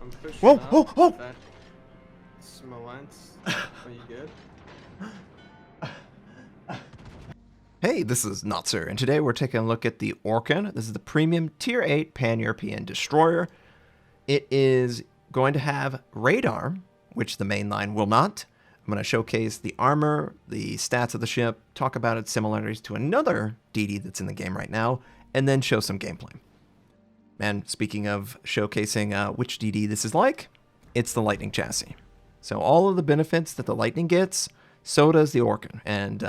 I'm pushing Whoa, up. whoa, whoa! That Smolensk. Are you good? Hey, this is Notser, and today we're taking a look at the Orkan. This is the premium Tier 8 Pan-European destroyer. It is going to have radar, which the main line will not. I'm going to showcase the armor, the stats of the ship, talk about its similarities to another DD that's in the game right now, and then show some gameplay. And speaking of showcasing which DD this is like, it's the Lightning chassis. So all of the benefits that the Lightning gets, so does the Orkan. And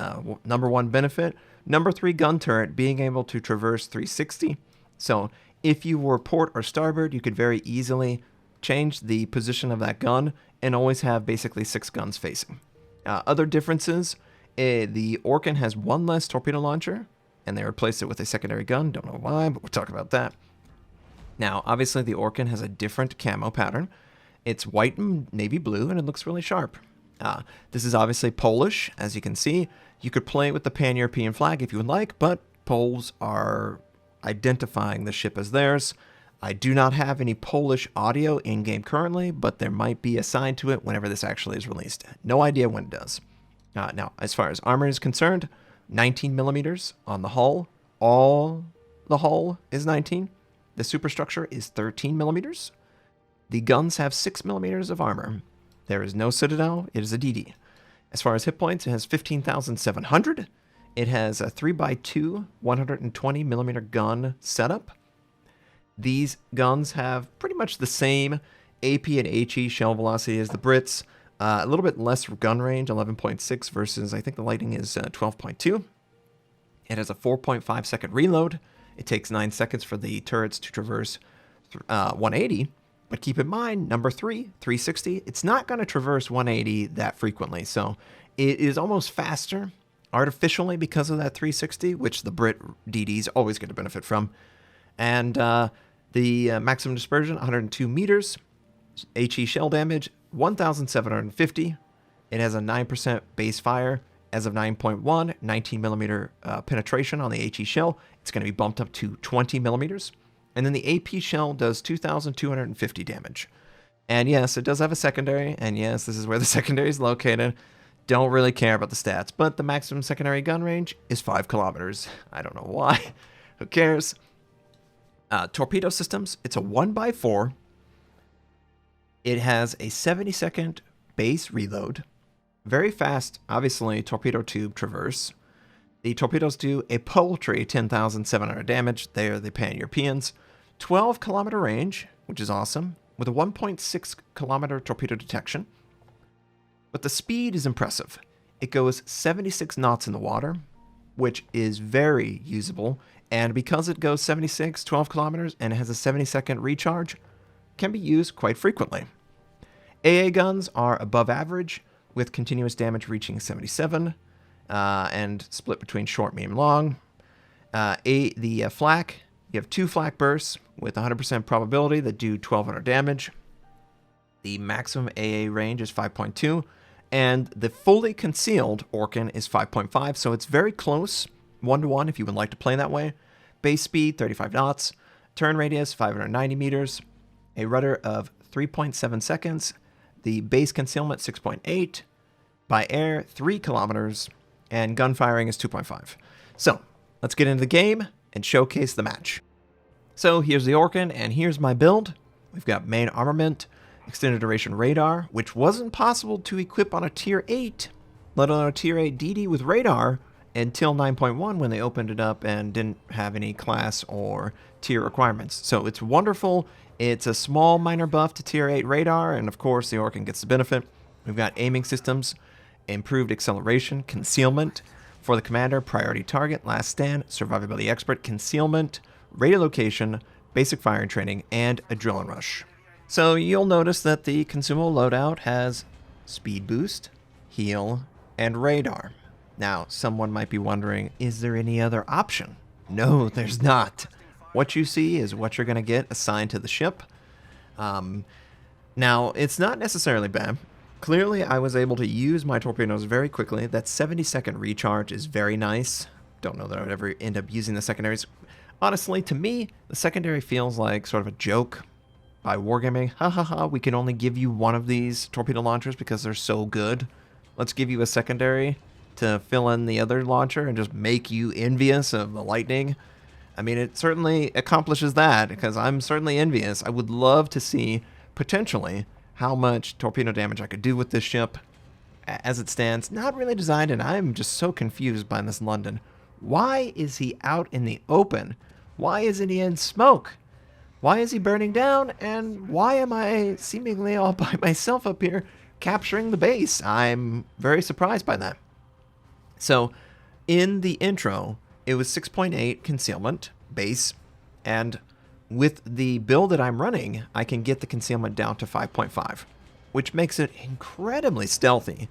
number one benefit, number 3 gun turret, being able to traverse 360. So if you were port or starboard, you could very easily change the position of that gun and always have basically 6 guns facing. Other differences, the Orkan has 1 less torpedo launcher, and they replaced it with a secondary gun. Don't know why, but we'll talk about that. Now, obviously, the Orkan has a different camo pattern. It's white and navy blue, and it looks really sharp. This is obviously Polish, as you can see. You could play with the Pan-European flag if you would like, but Poles are identifying the ship as theirs. I do not have any Polish audio in-game currently, but there might be assigned to it whenever this actually is released. No idea when it does. Now, as far as armor is concerned, 19 millimeters on the hull. All the hull is 19. The superstructure is 13 millimeters. The guns have 6 millimeters of armor. There is no citadel. It is a DD. As far as hit points, it has 15,700. It has a 3x2 120 millimeter gun setup. These guns have pretty much the same AP and HE shell velocity as the Brits. A little bit less gun range, 11.6 versus I think the Lightning is 12.2. It has a 4.5 second reload. It takes 9 seconds for the turrets to traverse 180. But keep in mind, number 3, 360, it's not going to traverse 180 that frequently. So it is almost faster artificially because of that 360, which the Brit DDs always get to benefit from. And the maximum dispersion, 102 meters. HE shell damage, 1,750. It has a 9% base fire. As of 9.1, 19 millimeter penetration on the HE shell. It's going to be bumped up to 20 millimeters. And then the AP shell does 2,250 damage. And yes, it does have a secondary. And yes, this is where the secondary is located. Don't really care about the stats. But the maximum secondary gun range is 5 kilometers. I don't know why. Who cares? Torpedo Systems. It's a 1x4. It has a 70-second base reload. Very fast, obviously, torpedo tube traverse. The torpedoes do a paltry 10,700 damage. They are the Pan-Europeans. 12-kilometer range, which is awesome, with a 1.6 kilometer torpedo detection. But the speed is impressive. It goes 76 knots in the water, which is very usable. And because it goes 76, 12 kilometers, and it has a 70-second recharge, can be used quite frequently. AA guns are above average, with continuous damage reaching 77, and split between short, medium, long. The flak, you have 2 flak bursts with 100% probability that do 1,200 damage. The maximum AA range is 5.2, and the fully concealed Orkan is 5.5, so it's very close, 1-to-1 if you would like to play that way. Base speed, 35 knots. Turn radius, 590 meters. A rudder of 3.7 seconds. The base concealment, 6.8. By air, 3 kilometers. And gun firing is 2.5. So, let's get into the game and showcase the match. So, here's the Orkan, and here's my build. We've got main armament, extended duration radar, which wasn't possible to equip on a Tier 8, let alone a Tier 8 DD with radar, until 9.1 when they opened it up and didn't have any class or tier requirements. So it's wonderful. It's a small minor buff to Tier 8 radar, and of course the Orkan gets the benefit. We've got aiming systems, improved acceleration, concealment for the commander, priority target, last stand, survivability expert, concealment, radio location, basic firing training, and adrenaline rush. So you'll notice that the consumable loadout has speed boost, heal, and radar. Now, someone might be wondering, is there any other option? No, there's not. What you see is what you're going to get assigned to the ship. Now, it's not necessarily bad. Clearly, I was able to use my torpedoes very quickly. That 70-second recharge is very nice. Don't know that I would ever end up using the secondaries. Honestly, to me, the secondary feels like sort of a joke. by Wargaming. Ha ha ha, we can only give you one of these torpedo launchers because they're so good. Let's give you a secondary to fill in the other launcher and just make you envious of the Lightning. I mean, it certainly accomplishes that because I'm certainly envious. I would love to see, potentially, how much torpedo damage I could do with this ship. As it stands, not really designed, and I'm just so confused by this London. Why is he out in the open? Why isn't he in smoke? Why is he burning down? And why am I seemingly all by myself up here capturing the base? I'm very surprised by that. So, in the intro, it was 6.8 concealment base, and with the build that I'm running, I can get the concealment down to 5.5, which makes it incredibly stealthy,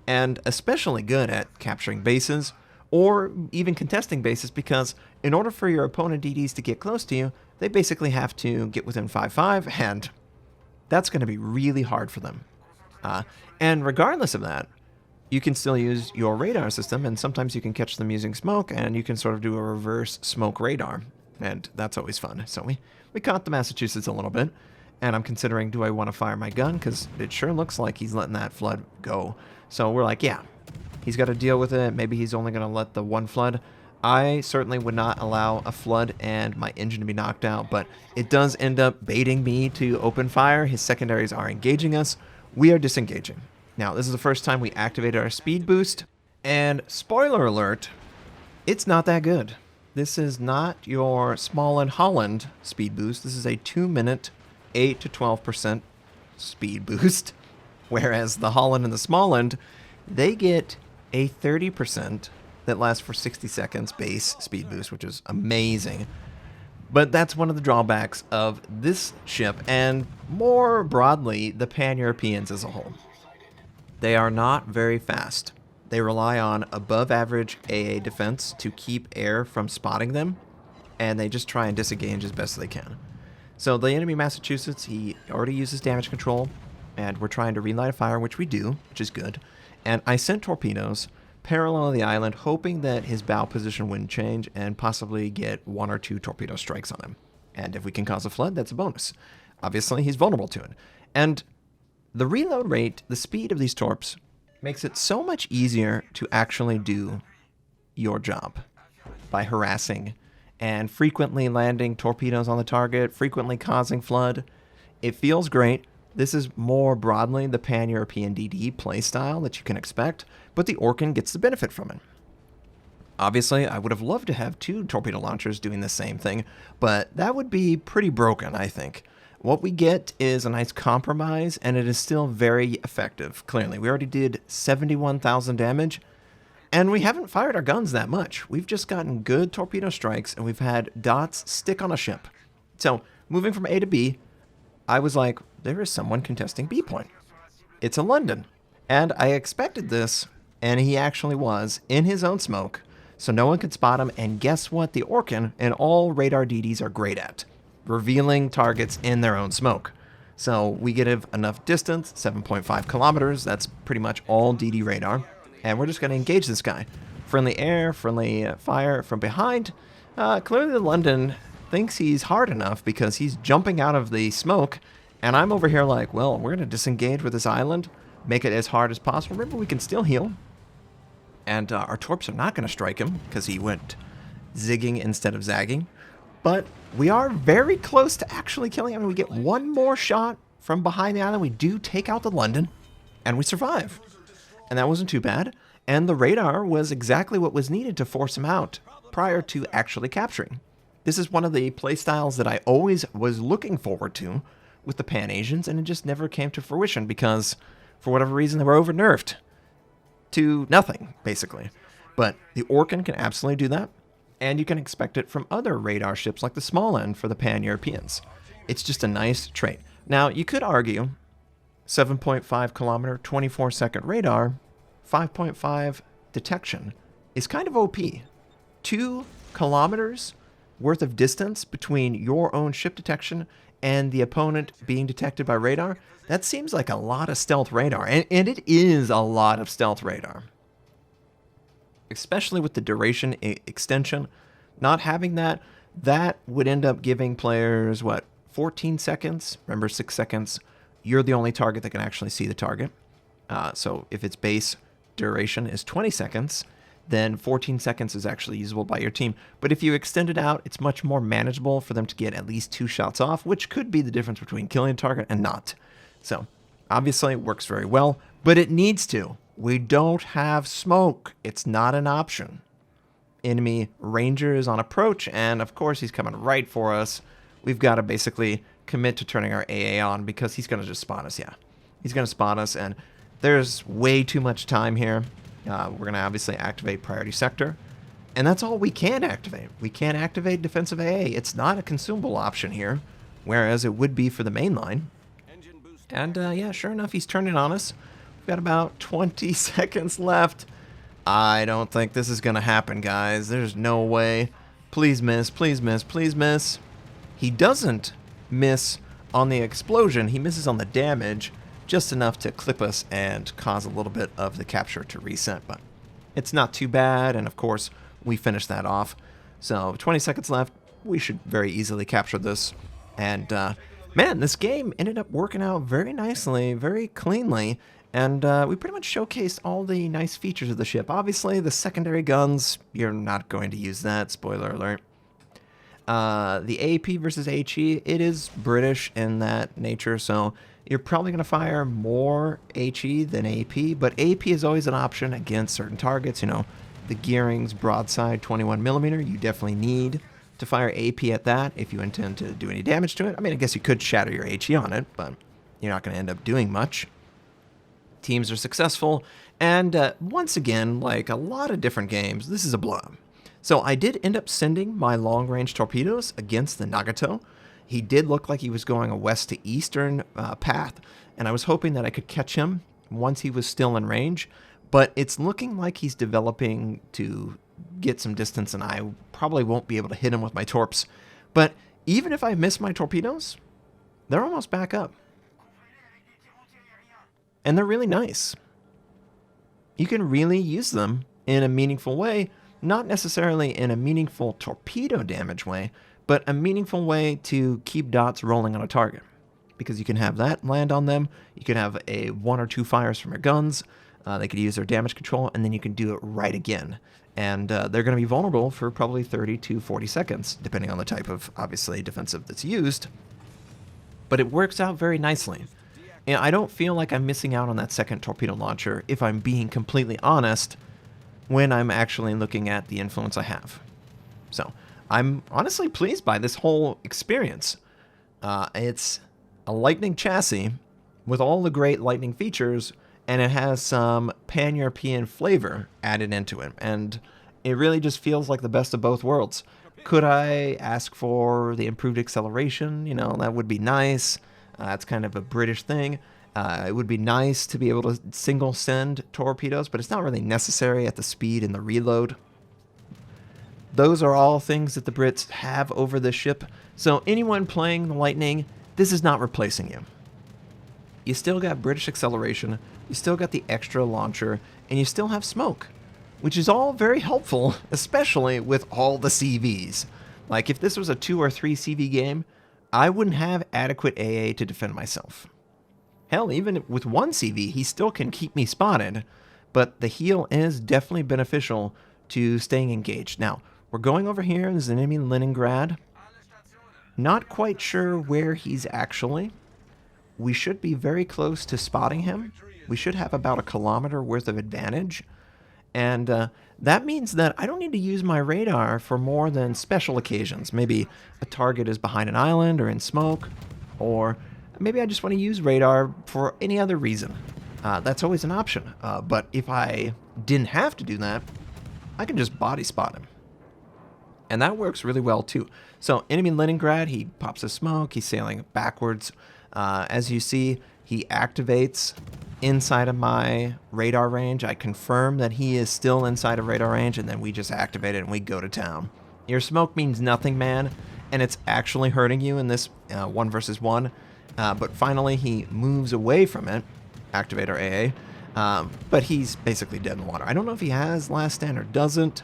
and especially good at capturing bases, or even contesting bases, because in order for your opponent DDs to get close to you, they basically have to get within 5.5, and that's going to be really hard for them. And regardless of that, you can still use your radar system, and sometimes you can catch them using smoke, and you can sort of do a reverse smoke radar, and that's always fun. So we caught the Massachusetts a little bit, and I'm considering, do I want to fire my gun? Because it sure looks like he's letting that flood go. So we're like, yeah, he's got to deal with it. Maybe he's only going to let the one flood. I certainly would not allow a flood and my engine to be knocked out, but it does end up baiting me to open fire. His secondaries are engaging us. We are disengaging. Now, this is the first time we activated our speed boost, and spoiler alert, it's not that good. This is not your Small Holland speed boost. This is a 2-minute, 8 to 12% speed boost, whereas the Holland and the Smallland, they get a 30% that lasts for 60 seconds base speed boost, which is amazing. But that's one of the drawbacks of this ship, and more broadly, the Pan-Europeans as a whole. They are not very fast. They rely on above average AA defense to keep air from spotting them, and they just try and disengage as best they can. So the enemy Massachusetts, he already uses damage control, and we're trying to relight a fire, which we do, which is good. And I sent torpedoes parallel the island, hoping that his bow position wouldn't change and possibly get 1 or 2 torpedo strikes on him. And if we can cause a flood, that's a bonus. Obviously, he's vulnerable to it. And the reload rate, the speed of these torps, makes it so much easier to actually do your job by harassing and frequently landing torpedoes on the target, frequently causing flood. It feels great. This is more broadly the Pan-European DD playstyle that you can expect, but the Orkan gets the benefit from it. Obviously, I would have loved to have 2 torpedo launchers doing the same thing, but that would be pretty broken, I think. What we get is a nice compromise, and it is still very effective, clearly. We already did 71,000 damage, and we haven't fired our guns that much. We've just gotten good torpedo strikes, and we've had dots stick on a ship. So, moving from A to B, I was like, there is someone contesting B point. It's a London. And I expected this, and he actually was, in his own smoke, so no one could spot him, and guess what the Orkan and all radar DDs are great at? Revealing targets in their own smoke. So we get enough distance, 7.5 kilometers, that's pretty much all DD radar, and we're just going to engage this guy. Friendly air, friendly fire from behind. Clearly the London thinks he's hard enough because he's jumping out of the smoke, and I'm over here like, well, we're going to disengage with this island, make it as hard as possible. Remember, we can still heal, and our torps are not going to strike him because he went zigging instead of zagging. But we are very close to actually killing him. I mean, we get one more shot from behind the island. We do take out the London, and we survive. And that wasn't too bad. And the radar was exactly what was needed to force him out prior to actually capturing. This is one of the playstyles that I always was looking forward to with the Pan-Asians, and it just never came to fruition because, for whatever reason, they were over-nerfed to nothing, basically. But the Orkan can absolutely do that. And you can expect it from other radar ships like the Smallland for the Pan-Europeans. It's just a nice trait. Now, you could argue 7.5 kilometer, 24-second radar, 5.5 detection is kind of OP. 2 kilometers worth of distance between your own ship detection and the opponent being detected by radar, that seems like a lot of stealth radar. And it is a lot of stealth radar. Especially with the duration extension, not having that would end up giving players, what, 14 seconds. Remember, 6 seconds, you're the only target that can actually see the target. So if its base duration is 20 seconds, then 14 seconds is actually usable by your team. But if you extend it out, it's much more manageable for them to get at least 2 shots off, which could be the difference between killing a target and not. So obviously it works very well, but it needs to. We don't have smoke. It's not an option. Enemy ranger is on approach, and of course he's coming right for us. We've got to basically commit to turning our AA on because he's going to just spot us. Yeah, he's going to spot us, and there's way too much time here. We're going to obviously activate priority sector, and that's all we can activate. We can't activate defensive AA. It's not a consumable option here, whereas it would be for the main line. And yeah, sure enough, he's turning on us. We've got about 20 seconds left. I don't think this is going to happen, guys. There's no way. Please miss, please miss, please miss. He doesn't miss on the explosion. He misses on the damage, just enough to clip us and cause a little bit of the capture to reset. But it's not too bad, and of course, we finish that off. So 20 seconds left. We should very easily capture this. And man, this game ended up working out very nicely, very cleanly. And we pretty much showcased all the nice features of the ship. Obviously, the secondary guns, you're not going to use that, spoiler alert. The AP versus HE, it is British in that nature, so you're probably going to fire more HE than AP, but AP is always an option against certain targets. You know, the Gearing's broadside 21mm, you definitely need to fire AP at that if you intend to do any damage to it. I mean, I guess you could shatter your HE on it, but you're not going to end up doing much. Teams are successful, and once again, like a lot of different games, this is a blowout. So I did end up sending my long-range torpedoes against the Nagato. He did look like he was going a west to eastern path, and I was hoping that I could catch him once he was still in range, but it's looking like he's developing to get some distance, and I probably won't be able to hit him with my torps. But even if I miss my torpedoes, they're almost back up. And they're really nice. You can really use them in a meaningful way, not necessarily in a meaningful torpedo damage way, but a meaningful way to keep dots rolling on a target. Because you can have that land on them, you can have a 1 or 2 fires from your guns, they could use their damage control, and then you can do it right again. And they're going to be vulnerable for probably 30 to 40 seconds, depending on the type of, obviously, defensive that's used. But it works out very nicely. And I don't feel like I'm missing out on that second torpedo launcher, if I'm being completely honest, when I'm actually looking at the influence I have. So, I'm honestly pleased by this whole experience. It's a Lightning chassis with all the great Lightning features, and it has some pan-European flavor added into it. And it really just feels like the best of both worlds. Could I ask for the improved acceleration? You know, that would be nice. It's kind of a British thing. It would be nice to be able to single send torpedoes, but it's not really necessary at the speed and the reload. Those are all things that the Brits have over this ship. So anyone playing the Lightning, this is not replacing you. You still got British acceleration, you still got the extra launcher, and you still have smoke, which is all very helpful, especially with all the CVs. Like if this was a 2 or 3 CV game, I wouldn't have adequate AA to defend myself. Hell, even with 1 CV, he still can keep me spotted, but the heal is definitely beneficial to staying engaged. Now, we're going over here, there's an enemy Leningrad. Not quite sure where he's actually. We should be very close to spotting him. We should have about a kilometer worth of advantage. And that means that I don't need to use my radar for more than special occasions. Maybe a target is behind an island or in smoke, or maybe I just want to use radar for any other reason. That's always an option. But if I didn't have to do that, I can just body spot him. And that works really well too. So enemy Leningrad, he pops a smoke, he's sailing backwards. As you see, he activates inside of my radar range. I confirm that he is still inside of radar range, and then we just activate it and we go to town. Your smoke means nothing, man, and it's actually hurting you in this 1 versus 1. But finally, he moves away from it, activate our AA, but he's basically dead in the water. I don't know if he has last stand or doesn't,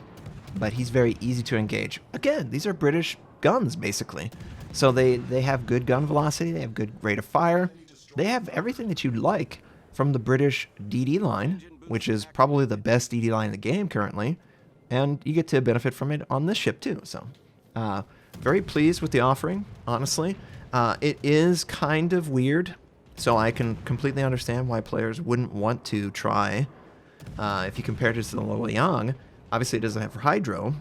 but he's very easy to engage. Again, these are British guns, basically. So they have good gun velocity, they have good rate of fire, they have everything that you'd like from the British DD line, which is probably the best DD line in the game currently, and you get to benefit from it on this ship too. So, very pleased with the offering, honestly. It is kind of weird, so I can completely understand why players wouldn't want to try. If you compare it to the Luoyang, obviously it doesn't have hydro.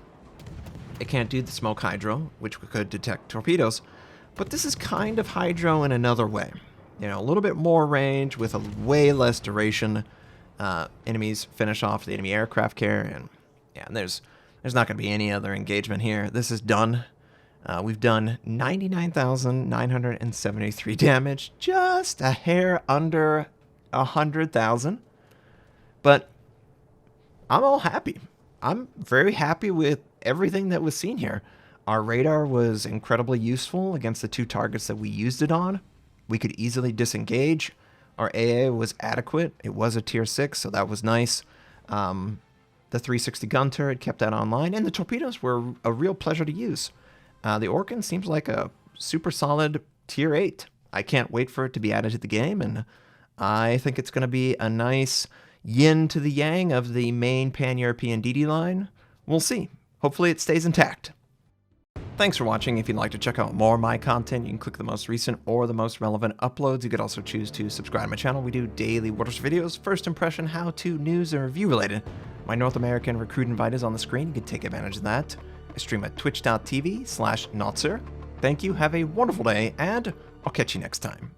It can't do the smoke hydro, which could detect torpedoes, but this is kind of hydro in another way. You know, a little bit more range with a way less duration. Enemies finish off the enemy aircraft carrier, and yeah, and there's not going to be any other engagement here. This is done. We've done 99,973 damage, just a hair under 100,000. But I'm all happy. I'm very happy with everything that was seen here. Our radar was incredibly useful against the 2 targets that we used it on. We could easily disengage. Our AA was adequate. It was a tier 6, so that was nice. The 360 gun turret kept that online, and the torpedoes were a real pleasure to use. The Orkan seems like a super solid tier 8. I can't wait for it to be added to the game, and I think it's going to be a nice yin to the yang of the main pan-European DD line. We'll see. Hopefully it stays intact. Thanks for watching. If you'd like to check out more of my content, you can click the most recent or the most relevant uploads. You could also choose to subscribe to my channel. We do daily Waters videos, first impression, how-to, news, and review related. My North American recruit invite is on the screen. You can take advantage of that. I stream at twitch.tv/Notser. Thank you, have a wonderful day, and I'll catch you next time.